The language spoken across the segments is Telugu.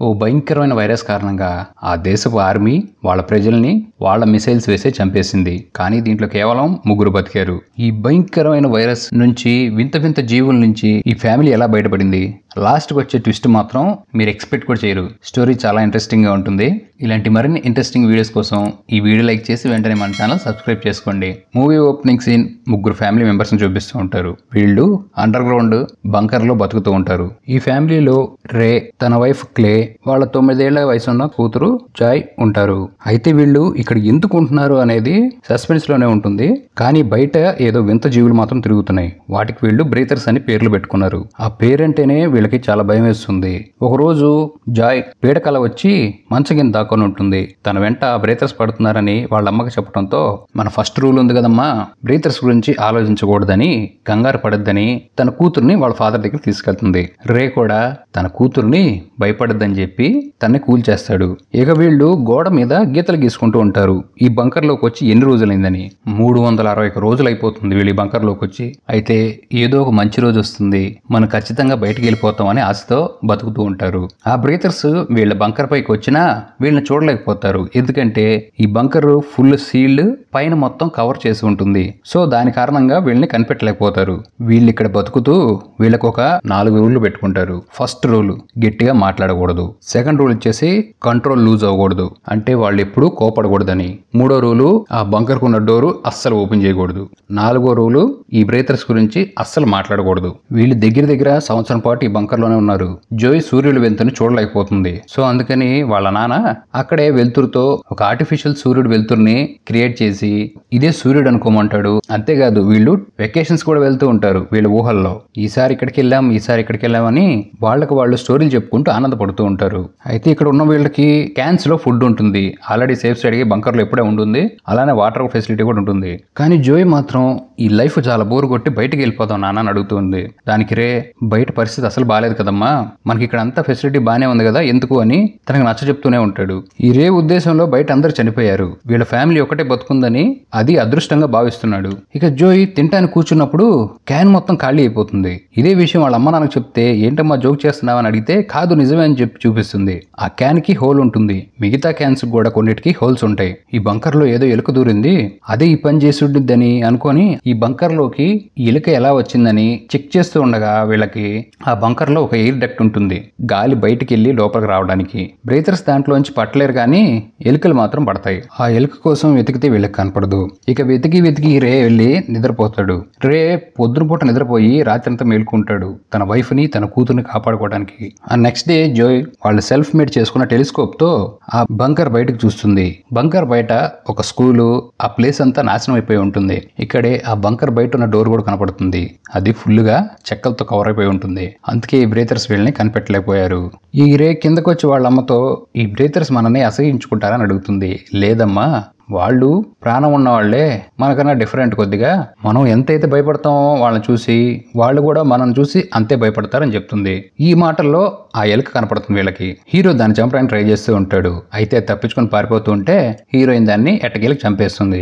ఓ భయంకరమైన వైరస్ కారణంగా ఆ దేశపు ఆర్మీ వాళ్ళ ప్రజల్ని వాళ్ళ మిసైల్స్ వేసే చంపేసింది. కానీ దీంట్లో కేవలం 3 బతికారు. ఈ భయంకరమైన వైరస్ నుంచి వింత వింత జీవుల నుంచి ఈ ఫ్యామిలీ ఎలా బయటపడింది, లాస్ట్కి వచ్చే ట్విస్ట్ మాత్రం మీరు ఎక్స్పెక్ట్ కూడా చేయరు. స్టోరీ చాలా ఇంట్రెస్టింగ్ గా ఉంటుంది. ఇలాంటి మరిన్ని ఇంట్రెస్టింగ్ వీడియోస్ కోసం ఈ వీడియో లైక్ చేసి వెంటనే మన ఛానల్ సబ్స్క్రైబ్ చేసుకోండి. Movie opening scene 3 family members ని చూపిస్తూ ఉంటారు. వీళ్ళు అండర్ గ్రౌండ్ బంకర్ లో బతుకుతూ ఉంటారు. ఈ ఫ్యామిలీలో రే, తన వైఫ్ క్లే, వాళ్ళ 9 ఏళ్ల వయసున్న కూతురు జాయ్ ఉంటారు. అయితే వీళ్ళు ఇక్కడ ఎందుకు ఉంటున్నారు అనేది సస్పెన్స్ లోనే ఉంటుంది. కానీ బయట ఏదో వింత జీవులు మాత్రం తిరుగుతున్నాయి. వాటికి వీళ్ళు బ్రీతర్స్ అని పేర్లు పెట్టుకున్నారు. ఆ పేరంటేనే వీళ్ళకి చాలా భయం వేస్తుంది. ఒకరోజు జాయ్ పీడకల వచ్చి మంచం కింద దాక్కొని ఉంటుంది. తన వెంట బ్రీతర్స్ పడుతున్నారని వాళ్ళ అమ్మకి చెప్పడంతో, మన ఫస్ట్ రూల్ ఉంది కదమ్మా, బ్రీతర్స్ గురించి ఆలోచించకూడదని, కంగారు పడద్దని తన కూతుర్ని వాళ్ళ ఫాదర్ దగ్గర తీసుకెళ్తుంది. రే కూడా తన కూతుర్ని భయపడద్దని చెప్పి తన్ని కూల్ చేస్తాడు. ఇక వీళ్ళు గోడ మీద గీతలు గీసుకుంటూ ఉంటారు. ఈ బంకర్లోకి వచ్చి ఎన్ని రోజులైందని. 361 రోజులు అయిపోతుంది వీళ్ళు ఈ బంకర్లోకి వచ్చి. అయితే ఏదో ఒక మంచి రోజు వస్తుంది, మనం ఖచ్చితంగా బయటికి వెళ్ళిపోతాం అని ఆశతో బతుకుతూ ఉంటారు. ఆ బ్రీతర్స్ వీళ్ళ బంకర్ పైకి వచ్చినా వీళ్ళని చూడలేకపోతారు. ఎందుకంటే ఈ బంకర్ ఫుల్ సీల్డ్, పైన మొత్తం కవర్ చేసి ఉంటుంది. సో దాని కారణంగా వీళ్ళని కనిపెట్టలేకపోతారు. వీళ్ళు ఇక్కడ బతుకుతూ వీళ్ళకు ఒక 4 రూళ్లు పెట్టుకుంటారు. ఫస్ట్ రూల్, గట్టిగా మాట్లాడకూడదు. సెకండ్ రూల్ వచ్చేసి కంట్రోల్ లూజ్ అవ్వకూడదు, అంటే వాళ్ళు ఎప్పుడు కోపడకూడదని. 3వ రూలు, ఆ బంకర్ కున్న డోరు అస్సలు ఓపెన్ చేయకూడదు. 4వ రూలు, ఈ బ్రీతర్స్ గురించి అస్సలు మాట్లాడకూడదు. వీళ్ళు దగ్గర సంవత్సరం పాటు ఈ బంకర్ లోనే ఉన్నారు. జోయ్ సూర్యుడు వెలుతురుని చూడలేకపోతుంది. సో అందుకని వాళ్ళ నాన్న అక్కడే వెలుతురుతో ఒక ఆర్టిఫిషియల్ సూర్యుడు వెలుతురుని క్రియేట్ చేసి ఇదే సూర్యుడు అనుకోమంటాడు. అంతేకాదు వీళ్ళు వెకేషన్స్ కూడా వెళ్తూ ఉంటారు వీళ్ళ ఊహల్లో. ఈసారి ఇక్కడికి వెళ్ళామని వాళ్ళకి వాళ్ళు స్టోరీలు చెప్పుకుంటూ ఆనందపడుతూ ఉంటారు. అయితే ఇక్కడ ఉన్న వీళ్ళకి క్యాన్స్ లో ఫుడ్ ఉంటుంది. ఆల్రెడీ సేఫ్ సైడ్ కి బంకర్ లో ఎప్పుడే ఉంటుంది. అలానే వాటర్ ఫెసిలిటీ కూడా ఉంటుంది. కానీ జోయ్ మాత్రం ఈ లైఫ్ చాలా బోర్ కొట్టి బయటికి వెళ్ళిపోతాం నాన్న అని అడుగుతుంది. దానికి రే, బయట పరిస్థితి అసలు బాగాలేదు కదమ్మా, మనకి ఇక్కడ అంతా ఫెసిలిటీ బాగానే ఉంది కదా, ఎందుకు అని తనకు నచ్చ చెప్తూనే ఉంటాడు. ఈ రే ఉద్దేశంలో బయట అందరు చనిపోయారు, వీళ్ళ ఫ్యామిలీ ఒకటే బతుకుందని అది అదృష్టంగా భావిస్తున్నాడు. ఇక జోయ్ తింటానికి కూర్చున్నప్పుడు క్యాన్ మొత్తం ఖాళీ అయిపోతుంది. ఇదే విషయం వాళ్ళ అమ్మ నాన్నకు చెప్తే, ఏంటమ్మా జోక్ చేస్తున్నావు అని అడిగితే, కాదు నిజమే అని చెప్పి చూపిస్తుంది. ఆ క్యాన్ కి హోల్ ఉంటుంది. మిగతా క్యాన్స్ కూడా కొన్నిటికి హోల్స్ ఉంటాయి. ఈ బంకర్ లో ఏదో ఎలుక దూరింది, అదే ఈ పని చేసి ఉండిద్దని అనుకొని ఈ బంకర్ లోకి ఎలుక ఎలా వచ్చిందని చెక్ చేస్తూ ఉండగా వీళ్ళకి ఆ బంకర్ లో ఒక ఎయిర్ డక్ట్ ఉంటుంది, గాలి బయటికి వెళ్లి లోపలికి రావడానికి. బ్రీతర్స్ దాంట్లోంచి పట్టలేరు కానీ ఎలుకలు మాత్రం పడతాయి. ఆ ఎలుక కోసం వెతికితే వీళ్ళకి కనపడదు. ఇక వెతికి రే వెళ్ళి నిద్రపోతాడు. రే పొద్దున పూట నిద్రపోయి రాత్రంతా మేలుకుంటాడు తన వైఫ్ ని, తన కూతుర్ని కాపాడుకోవడానికి. ఆ నెక్స్ట్ డే జోయ్ వాళ్ళు సెల్ఫ్ మేడ్ చేసుకున్న టెలిస్కోప్ తో ఆ బంకర్ బయటకు చూస్తుంది. బంకర్ బయట ఒక స్కూలు, ఆ ప్లేస్ అంతా నాశనం అయిపోయి ఉంటుంది. ఇక్కడే ఆ బంకర్ బయట ఉన్న డోర్ కూడా కనపడుతుంది. అది ఫుల్ గా చెక్కలతో కవర్ అయిపోయి ఉంటుంది. అందుకే ఈ బ్రీతర్స్ వీళ్ళని కనిపెట్టలేకపోయారు. ఈ రే కిందకు వచ్చి వాళ్ళ అమ్మతో, ఈ బ్రీతర్స్ మనల్ని అసహించుకుంటారని అడుగుతుంది. లేదమ్మా, వాళ్ళు ప్రాణం ఉన్న వాళ్లే, మనకన్నా డిఫరెంట్. కొద్దిగా మనం ఎంతైతే భయపడతామో వాళ్ళని చూసి, వాళ్ళు కూడా మనం చూసి అంతే భయపడతారని చెప్తుంది. ఈ మాటల్లో ఆ ఎలుక కనపడుతుంది వీళ్ళకి. హీరో దాన్ని చంపడానికి ట్రై చేస్తూ ఉంటాడు. అయితే తప్పించుకొని పారిపోతూ ఉంటే హీరోయిన్ దాన్ని ఎట్టకేలకు చంపేస్తుంది.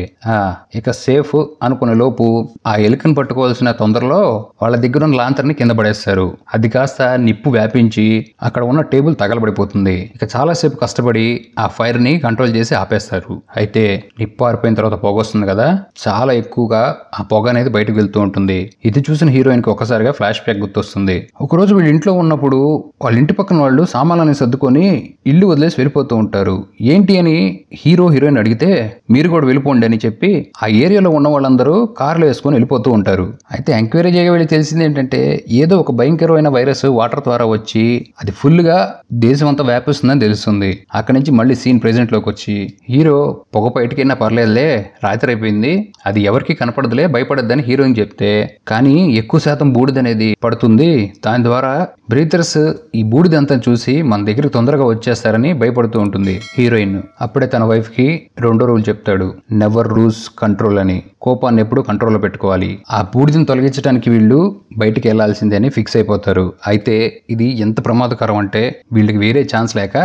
ఇక సేఫ్ అనుకునే లోపు ఆ ఎలుకను పట్టుకోవాల్సిన తొందరలో వాళ్ళ దగ్గర ఉన్న లాంతర్ని కింద పడేస్తారు. అది కాస్త నిప్పు వ్యాపించి అక్కడ ఉన్న టేబుల్ తగలబడిపోతుంది. ఇక చాలాసేపు కష్టపడి ఆ ఫైర్ ని కంట్రోల్ చేసి ఆపేస్తారు. అయితే నిప్పు ఆరిపోయిన తర్వాత పొగ వస్తుంది కదా, చాలా ఎక్కువగా ఆ పొగ అనేది బయటకు వెళ్తూ ఉంటుంది. ఇది చూసిన హీరోయిన్ కి ఒక్కసారిగా ఫ్లాష్ బ్యాక్ గుర్తొస్తుంది. ఒకరోజు వీళ్ళు ఇంట్లో ఉన్నప్పుడు వాళ్ళ ఇంటి పక్కన వాళ్ళు సామాన్లని సర్దుకొని ఇల్లు వదిలేసి వెళ్ళిపోతూ ఉంటారు. ఏంటి అని హీరోయిన్ అడిగితే, మీరు కూడా వెళ్ళిపోండి అని చెప్పి ఆ ఏరియాలో ఉన్న వాళ్ళందరూ కార్లు వేసుకొని వెళ్ళిపోతూ ఉంటారు. అయితే ఎంక్వైరీ చేయగా వెళ్ళి తెలిసింది ఏంటంటే, ఏదో ఒక భయంకరమైన వైరస్ వాటర్ ద్వారా వచ్చి అది ఫుల్ గా దేశం అంతా వ్యాపిస్తుందని తెలుస్తుంది. అక్కడి నుంచి మళ్ళీ సీన్ ప్రెజెంట్ లోకి వచ్చి హీరో పొగ బయటకైనా పర్లేదులే, రాత్రి అయిపోయింది, అది ఎవరికి కనపడదులే, భయపడద్దని హీరోయిన్ చెప్తే, కానీ ఎక్కువ శాతం బూడిదనేది పడుతుంది, దాని ద్వారా బ్రీతర్స్ ఈ బూడిదంతా చూసి మన దగ్గరికి తొందరగా వచ్చేస్తారని భయపడుతూ ఉంటుంది హీరోయిన్. అప్పుడే తన వైఫ్ కి 2వ రూల్ చెప్తాడు, నెవర్ లూజ్ కంట్రోల్ అని. కోపాన్ని ఎప్పుడు కంట్రోల్లో పెట్టుకోవాలి. ఆ బూడిదని తొలగించడానికి వీళ్ళు బయటికి వెళ్లాల్సిందే అని ఫిక్స్ అయిపోతారు. అయితే ఇది ఎంత ప్రమాదకరం అంటే వీళ్ళకి వేరే ఛాన్స్ లేక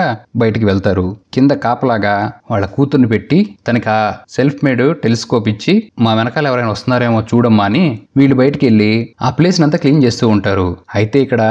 బయటికి వెళ్తారు. కింద కాపలాగా వాళ్ళ కూతుర్ని పెట్టి తనకి ఆ సెల్ఫ్ మేడ్ టెలిస్కోప్ ఇచ్చి మా వెనకాల ఎవరైనా వస్తున్నారేమో చూడమ్మా అని వీళ్ళు బయటికి వెళ్ళి ఆ ప్లేస్ అంతా క్లీన్ చేస్తూ ఉంటారు. అయితే ఇక్కడ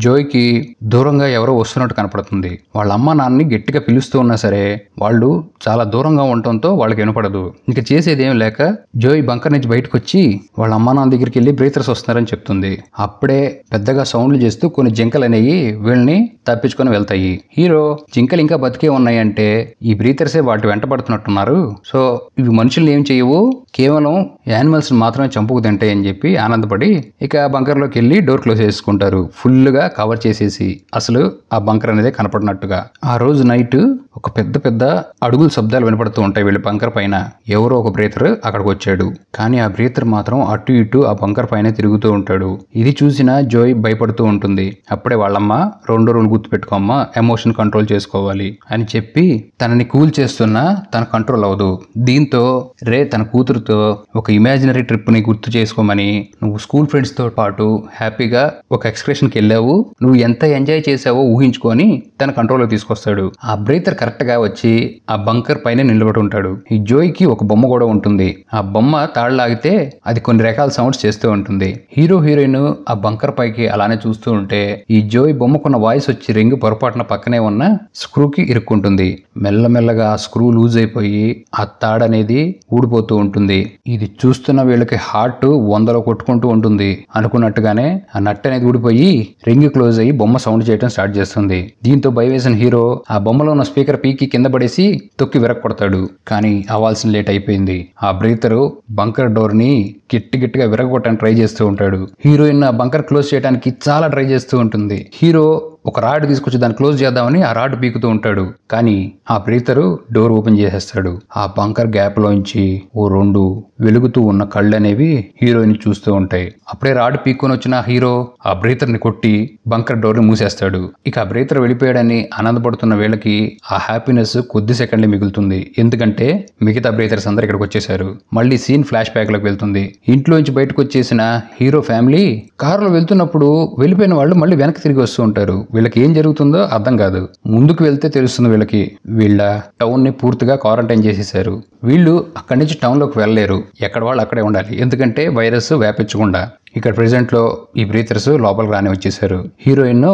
జోయ్కి దూరంగా ఎవరో వస్తున్నట్టు కనపడుతుంది. వాళ్ళ అమ్మ నాన్నని గట్టిగా పిలుస్తూ ఉన్నా సరే వాళ్ళు చాలా దూరంగా ఉండటంతో వాళ్ళకి వినపడదు. ఇంకా చేసేది ఏం లేక జోయ్ బంకర్ నుంచి బయటకు వచ్చి వాళ్ళ అమ్మ నాన్న దగ్గరికి వెళ్ళి బ్రీతర్స్ వస్తున్నారని చెప్తుంది. అప్పుడే పెద్దగా సౌండ్లు చేస్తూ కొన్ని జింకలు అనేవి వీళ్ళని తప్పించుకొని వెళ్తాయి. హీరో జింకలు ఇంకా బతికే ఉన్నాయంటే ఈ బ్రీతర్సే వాటి వెంట పడుతున్నట్టున్నారు, సో ఇవి మనుషుల్ని ఏం చేయవు, కేవలం యానిమల్స్ మాత్రమే చంపుకు తింటాయి అని చెప్పి ఆనందపడి ఇక బంకర్లోకి వెళ్ళి డోర్ క్లోజ్ చేసుకుంటారు, ఫుల్గా కవర్ చేసేసి అసలు ఆ బంకర్ అనేది కనపడినట్టుగా. ఆ రోజు నైట్ ఒక పెద్ద పెద్ద అడుగుల శబ్దాలు వినపడుతూ ఉంటాయి వీళ్ళ బంకర్ పైన. ఎవరో ఒక బ్రీతర్ అక్కడికి వచ్చాడు, కానీ ఆ బ్రీతర్ మాత్రం అటు ఇటు ఆ బంకర్ పైన తిరుగుతూ ఉంటాడు. ఇది చూసిన జోయ్ భయపడుతూ ఉంటుంది. అప్పుడే వాళ్ళమ్మ రెండో రూల్ గుర్తు పెట్టుకోమ్మా, ఎమోషన్ కంట్రోల్ చేసుకోవాలి అని చెప్పి తనని కూల్ చేస్తున్నా తన కంట్రోల్ అవ్వదు. దీంతో రే తన కూతురుతో ఒక ఇమాజినరీ ట్రిప్ ని గుర్తు చేసుకోమని, నువ్వు స్కూల్ ఫ్రెండ్స్ తో పాటు హ్యాపీగా ఒక ఎక్స్కర్షన్ కి వెళ్ళావు, నువ్వు ఎంత ఎంజాయ్ చేసావో ఊహించుకొని తన కంట్రోల్లో తీసుకొస్తాడు. ఆ బ్రీతర్ కరెక్ట్ గా వచ్చి ఆ బంకర్ పైన నిలబడి ఉంటాడు. ఈ జోయ్కి ఒక బొమ్మ కూడా ఉంటుంది. ఆ బొమ్మ తాళ్ళలాగితే అది కొన్ని రకాల సౌండ్స్ చేస్తూ ఉంటుంది. హీరో హీరోయిన్ ఆ బంకర్ పైకి అలానే చూస్తూ ఉంటే ఈ జోయ్ బొమ్మకున్న వాయిస్ వచ్చి రింగ్ పొరపాటున పక్కనే ఉన్న స్క్రూకి ఇరుక్కుంటుంది. మెల్లమెల్లగా ఆ స్క్రూ లూజ్ అయిపోయి ఆ తాడనేది ఊడిపోతూ ఉంటుంది. ఇది చూస్తున్న వీళ్ళకి హార్ట్ 100లో కొట్టుకుంటూ ఉంటుంది. అనుకున్నట్టుగానే ఆ నట్ అనేది ఊడిపోయి రింగ్ క్లోజ్ అయ్యి బొమ్మ సౌండ్ చేయడం స్టార్ట్ చేస్తుంది. దీంతో భయవేసిన హీరో ఆ బొమ్మలో ఉన్న స్పీకర్ పీకి కింద పడేసి తొక్కి విరగొడతాడు. కానీ అవ్వాల్సిన లేట్ అయిపోయింది. ఆ బ్రీతరు బంకర్ డోర్ ని గట్టిగా విరగొట్టడానికి ట్రై చేస్తూ ఉంటాడు. హీరోయిన్ ఆ బంకర్ క్లోజ్ చేయడానికి చాలా ట్రై చేస్తూ ఉంటుంది. హీరో ఒక రాడ్ తీసుకొచ్చి దాన్ని క్లోజ్ చేద్దామని ఆ రాడ్ పీకుతూ ఉంటాడు, కానీ ఆ బ్రీతరు డోర్ ఓపెన్ చేసేస్తాడు. ఆ బంకర్ గ్యాప్ లోంచి ఓ 2 వెలుగుతూ ఉన్న కళ్ళు అనేవి హీరోయిన్ చూస్తూ ఉంటాయి. అప్పుడే రాడ్ పీక్కొని వచ్చిన హీరో ఆ బ్రీతర్ ని కొట్టి బంకర్ డోర్ ని మూసేస్తాడు. ఇక ఆ బ్రీతర్ వెళ్ళిపోయాడని ఆనందపడుతున్న వీళ్ళకి ఆ హ్యాపీనెస్ కొద్ది సెకండ్లే మిగులుతుంది. ఎందుకంటే మిగతా బ్రీతర్స్ అందరు ఇక్కడికి వచ్చేసారు. మళ్ళీ సీన్ ఫ్లాష్ బ్యాక్ లోకి వెళ్తుంది. ఇంట్లోంచి బయటకు వచ్చేసిన హీరో ఫ్యామిలీ కారులో వెళ్తున్నప్పుడు వెళ్ళిపోయిన వాళ్ళు మళ్ళీ వెనక్కి తిరిగి వస్తూ ఉంటారు. వీళ్ళకి ఏం జరుగుతుందో అర్థం కాదు. ముందుకు వెళ్తే తెలుస్తుంది వీళ్ళకి వీళ్ళ టౌన్ ని పూర్తిగా క్వారంటైన్ చేసేసారు. వీళ్ళు అక్కడి నుంచి టౌన్ లోకి వెళ్ళలేరు. ఎక్కడ వాళ్ళు అక్కడే ఉండాలి, ఎందుకంటే వైరస్ వ్యాపించకుండా. ఇక్కడ ప్రెసెంట్ లో ఈ బ్రీతర్స్ లోపలికి రాని వచ్చేసారు. హీరోయిన్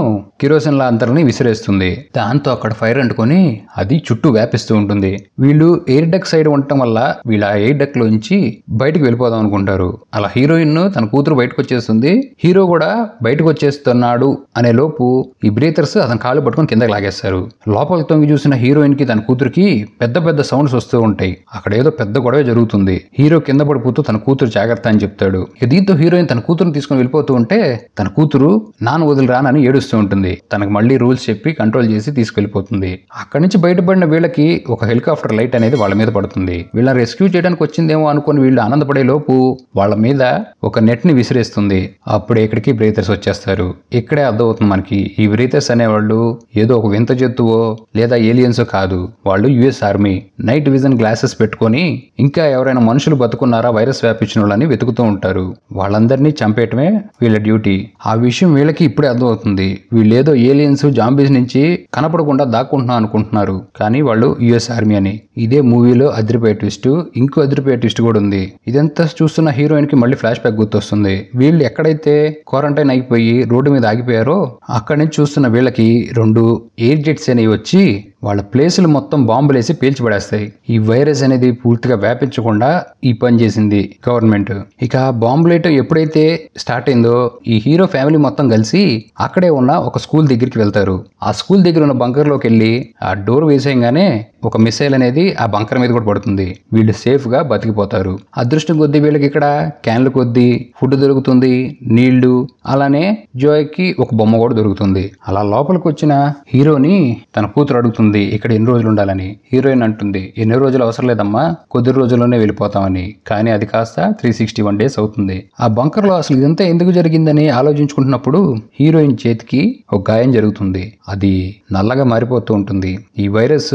కిరోసిన్ లా అందరిని విసిరేస్తుంది. దాంతో అక్కడ ఫైర్ అంటుకొని అది చుట్టూ వ్యాపిస్తూ ఉంటుంది. వీళ్ళు ఎయిర్ డక్ సైడ్ ఉండటం వల్ల వీళ్ళ ఎయిర్ డక్ లోంచి బయటకు వెళ్ళిపోదాం అనుకుంటారు. అలా హీరోయిన్ తన కూతురు బయటకు వచ్చేస్తుంది. హీరో కూడా బయటకు వచ్చేస్తున్నాడు అనే లోపు ఈ బ్రీతర్స్ అతని కాళ్ళు పట్టుకొని కిందకి లాగేస్తారు. లోపలికి తొంగి చూసిన హీరోయిన్ కి తన కూతురికి పెద్ద పెద్ద సౌండ్స్ వస్తూ ఉంటాయి. అక్కడ ఏదో పెద్ద గొడవ జరుగుతుంది. హీరో కింద పడిపోతూ తన కూతురు జాగ్రత్త అని చెప్తాడు. దీంతో హీరోయిన్ తన కూతురుని తీసుకుని వెళ్ళిపోతూ ఉంటే తన కూతురు నాన్న వదిలి రానని ఏడుస్తూ ఉంటుంది. తనకు మళ్ళీ రూల్స్ చెప్పి కంట్రోల్ చేసి తీసుకెళ్లిపోతుంది. అక్కడి నుంచి బయటపడిన వీళ్ళకి ఒక హెలికాప్టర్ లైట్ అనేది వాళ్ళ మీద పడుతుంది. వీళ్ళని రెస్క్యూ చేయడానికి వచ్చిందేమో అనుకుని వీళ్ళు ఆనందపడే లోపు వాళ్ళ మీద ఒక నెట్ ని విసిరేస్తుంది. అప్పుడే ఇక్కడికి బ్రీతర్స్ వచ్చేస్తారు. ఇక్కడే అర్థమవుతుంది మనకి ఈ బ్రీతర్స్ అనేవాళ్ళు ఏదో ఒక వింత జంతువో లేదా ఏలియన్స్ కాదు. వాళ్ళు US army night vision glasses పెట్టుకొని ఇంకా ఎవరైనా మనుషులు బతుకున్నారా వైరస్ వ్యాపించిన వాళ్ళని వెతుకుతూ ఉంటారు. వాళ్ళందరినీ చంపేయటమే వీళ్ళ డ్యూటీ. ఆ విషయం వీళ్ళకి ఇప్పుడే అర్థమవుతుంది. వీళ్ళేదో ఏలియన్స్ జాంబీస్ నుంచి కనపడకుండా దాక్కుంటున్నాం అనుకుంటున్నారు, కానీ వాళ్ళు యుఎస్ ఆర్మీ అని. ఇదే మూవీలో అదిరిపోయే ట్విస్ట్. ఇంకో అదిరిపోయే ట్విస్ట్ కూడా ఉంది. ఇదంతా చూస్తున్న హీరోయిన్ కి మళ్ళీ ఫ్లాష్ బ్యాక్ గుర్తొస్తుంది. వీళ్ళు ఎక్కడైతే క్వారంటైన్ అయిపోయి రోడ్డు మీద ఆగిపోయారో అక్కడి నుంచి చూస్తున్న వీళ్ళకి 2 ఎయిర్ జెట్స్ అనేవి వచ్చి వాళ్ళ ప్లేసులు మొత్తం బాంబులేసి పేల్చిపడేస్తాయి. ఈ వైరస్ అనేది పూర్తిగా వ్యాపించకుండా ఈ పని చేసింది గవర్నమెంట్. ఇక బాంబులేయటం ఎప్పుడైతే స్టార్ట్ అయిందో ఈ హీరో ఫ్యామిలీ మొత్తం కలిసి అక్కడే ఉన్న ఒక స్కూల్ దగ్గరికి వెళ్తారు. ఆ స్కూల్ దగ్గర ఉన్న బంకర్ లోకి వెళ్ళి ఆ డోర్ వేసేయంగానే ఒక మిసైల్ అనేది ఆ బంకర్ మీద కూడా పడుతుంది. వీళ్ళు సేఫ్ గా బతికిపోతారు. అదృష్టం కొద్దీ వీళ్ళకి ఇక్కడ క్యాన్లు కొద్దీ ఫుడ్ దొరుకుతుంది, నీళ్లు, అలానే జోయ్కి ఒక బొమ్మ కూడా దొరుకుతుంది. అలా లోపలికి వచ్చిన హీరోని తన కూతురు అడుగుతుంది ఇక్కడ ఎన్ని రోజులు ఉండాలని. హీరోయిన్ అంటుంది ఎన్ని రోజులు అవసరం లేదమ్మా, కొద్ది రోజుల్లోనే వెళ్ళిపోతామని. కానీ అది కాస్త 361 డేస్ అవుతుంది. ఆ బంకర్ లో అసలు ఇదంతా ఎందుకు జరిగిందని ఆలోచించుకుంటున్నప్పుడు హీరోయిన్ చేతికి ఒక గాయం జరుగుతుంది. అది నల్లగా మారిపోతూ ఉంటుంది. ఈ వైరస్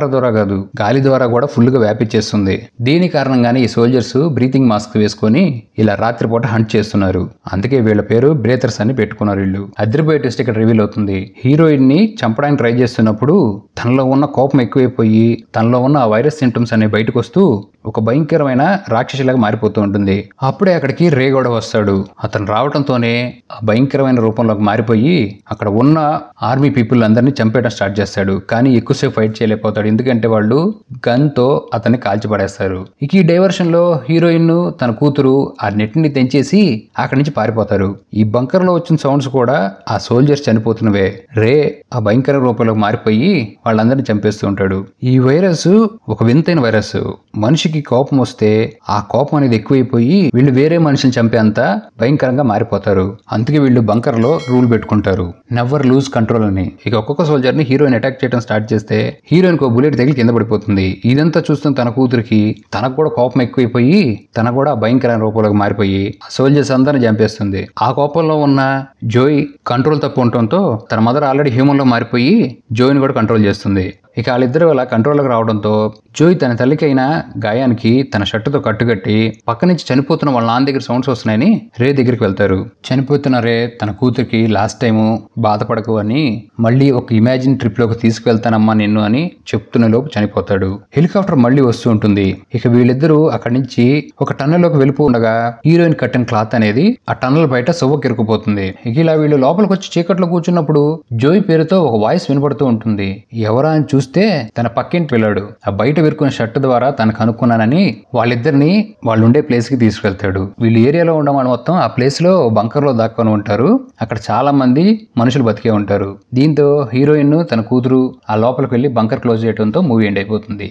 వాటర్ ద్వారా కాదు, గాలి ద్వారా కూడా ఫుల్ గా వ్యాపించేస్తుంది. దీని కారణంగానే ఈ సోల్జర్స్ బ్రీతింగ్ మాస్క్ వేసుకొని ఇలా రాత్రిపూట హంట్ చేస్తున్నారు. అందుకే వీళ్ళ పేరు బ్రేతర్స్ అని పెట్టుకున్నారు వీళ్ళు. అదిరిపోయే ట్విస్ట్ ఇక్కడ రివీల్ అవుతుంది. హీరోయిన్ ని చంపడానికి ట్రై చేస్తున్నప్పుడు తనలో ఉన్న కోపం ఎక్కువైపోయి తనలో ఉన్న ఆ వైరస్ సింటమ్స్ అనేవి బయటకు వస్తూ ఒక భయంకరమైన రాక్షసిలాగా మారిపోతూ ఉంటుంది. అప్పుడే అక్కడికి రే కూడా వస్తాడు. అతను రావడంతోనే ఆ భయంకరమైన రూపంలోకి మారిపోయి అక్కడ ఉన్న ఆర్మీ పీపుల్ అందరినీ చంపేయడం స్టార్ట్ చేస్తాడు. కానీ ఎక్కువసేపు ఫైట్ చేయలేకపోతాడు, ఎందుకంటే వాళ్ళు గన్ తో అతన్ని కాల్చిపడేస్తారు. ఇక ఈ డైవర్షన్ లో హీరోయిన్ తన కూతురు ఆ నెట్ ని తెంచేసి అక్కడి నుంచి పారిపోతారు. ఈ బంకర్ లో వచ్చిన సౌండ్స్ కూడా ఆ సోల్జర్స్ చనిపోతున్నవే. రే ఆ భయంకర రూపంలోకి మారిపోయి వాళ్ళందరినీ చంపేస్తూ ఉంటాడు. ఈ వైరస్ ఒక వింతైన వైరస్. మనిషికి కోపం వస్తే ఆ కోపం అనేది ఎక్కువైపోయి వీళ్ళు వేరే మనిషిని చంపేంత భయంకరంగా మారిపోతారు. అందుకే వీళ్ళు బంకర్ లో రూల్ పెట్టుకుంటారు, నెవర్ లూజ్ కంట్రోల్ అని. ఇక ఒక్కొక్క సోల్జర్ ని హీరోయిన్ అటాక్ చేయడం స్టార్ట్ చేస్తే హీరోయిన్ కు బుల్లెట్ తగిలి కింద పడిపోతుంది. ఇదంతా చూస్తున్న తన కూతురికి తనకు కూడా కోపం ఎక్కువైపోయి తన కూడా భయంకరమైన రూపంలోకి మారిపోయి సోల్జర్స్ అందరిని చంపేస్తుంది. ఆ కోపంలో ఉన్న జోయ్ కంట్రోల్ తప్పు ఉండటంతో తన మదర్ ఆల్రెడీ హ్యూమన్ లో మారిపోయి జోయ్ని కూడా కంట్రోల్ చేస్తుంది. ఇక వాళ్ళిద్దరు అలా కంట్రోల్కి రావడంతో జోయ్ తన తల్లికైన గాయానికి తన షర్టుతో కట్టుకట్టి పక్క నుంచి చనిపోతున్న వాళ్ళ నాన్న దగ్గర సౌండ్స్ వస్తున్నాయని రే దగ్గరికి వెళ్తారు. చనిపోతున్న రే తన కూతురికి లాస్ట్ టైము బాధపడకు అని మళ్ళీ ఒక ఇమాజిన్ ట్రిప్ లోకి తీసుకువెళ్తానమ్మా నిన్ను అని చెప్తున్న లోపు చనిపోతాడు. హెలికాప్టర్ మళ్ళీ వస్తూ ఉంటుంది. ఇక వీళ్ళిద్దరూ అక్కడి నుంచి ఒక టన్నెల్ లోకి వెళ్ళిపో ఉండగా హీరోయిన్ కట్టిన క్లాత్ అనేది ఆ టన్నెల్ బయట సొవ్వకి ఇరుక్కుపోతుంది. ఇక ఇలా వీళ్ళు లోపలికి వచ్చి చీకట్లో కూర్చున్నప్పుడు జోయ్ పేరుతో ఒక వాయిస్ వినపడుతూ ఉంటుంది. ఎవరా అని చూస్తే తన పక్కింటి వెళ్ళాడు. ఆ బయట విరుకున్న షర్ట్ ద్వారా తనకు కనుక్కున్నానని వాళ్ళిద్దరిని వాళ్ళు ఉండే ప్లేస్ కి తీసుకెళ్తాడు. వీళ్ళు ఏరియాలో ఉండడం వాళ్ళు మొత్తం ఆ ప్లేస్ లో బంకర్ లో దాక్కొని ఉంటారు. అక్కడ చాలా మంది మనుషులు బతికే ఉంటారు. దీంతో హీరోయిన్ తన కూతురు ఆ లోపలికి వెళ్లి బంకర్ క్లోజ్ చేయడంతో మూవీ ఎండ్ అయిపోతుంది.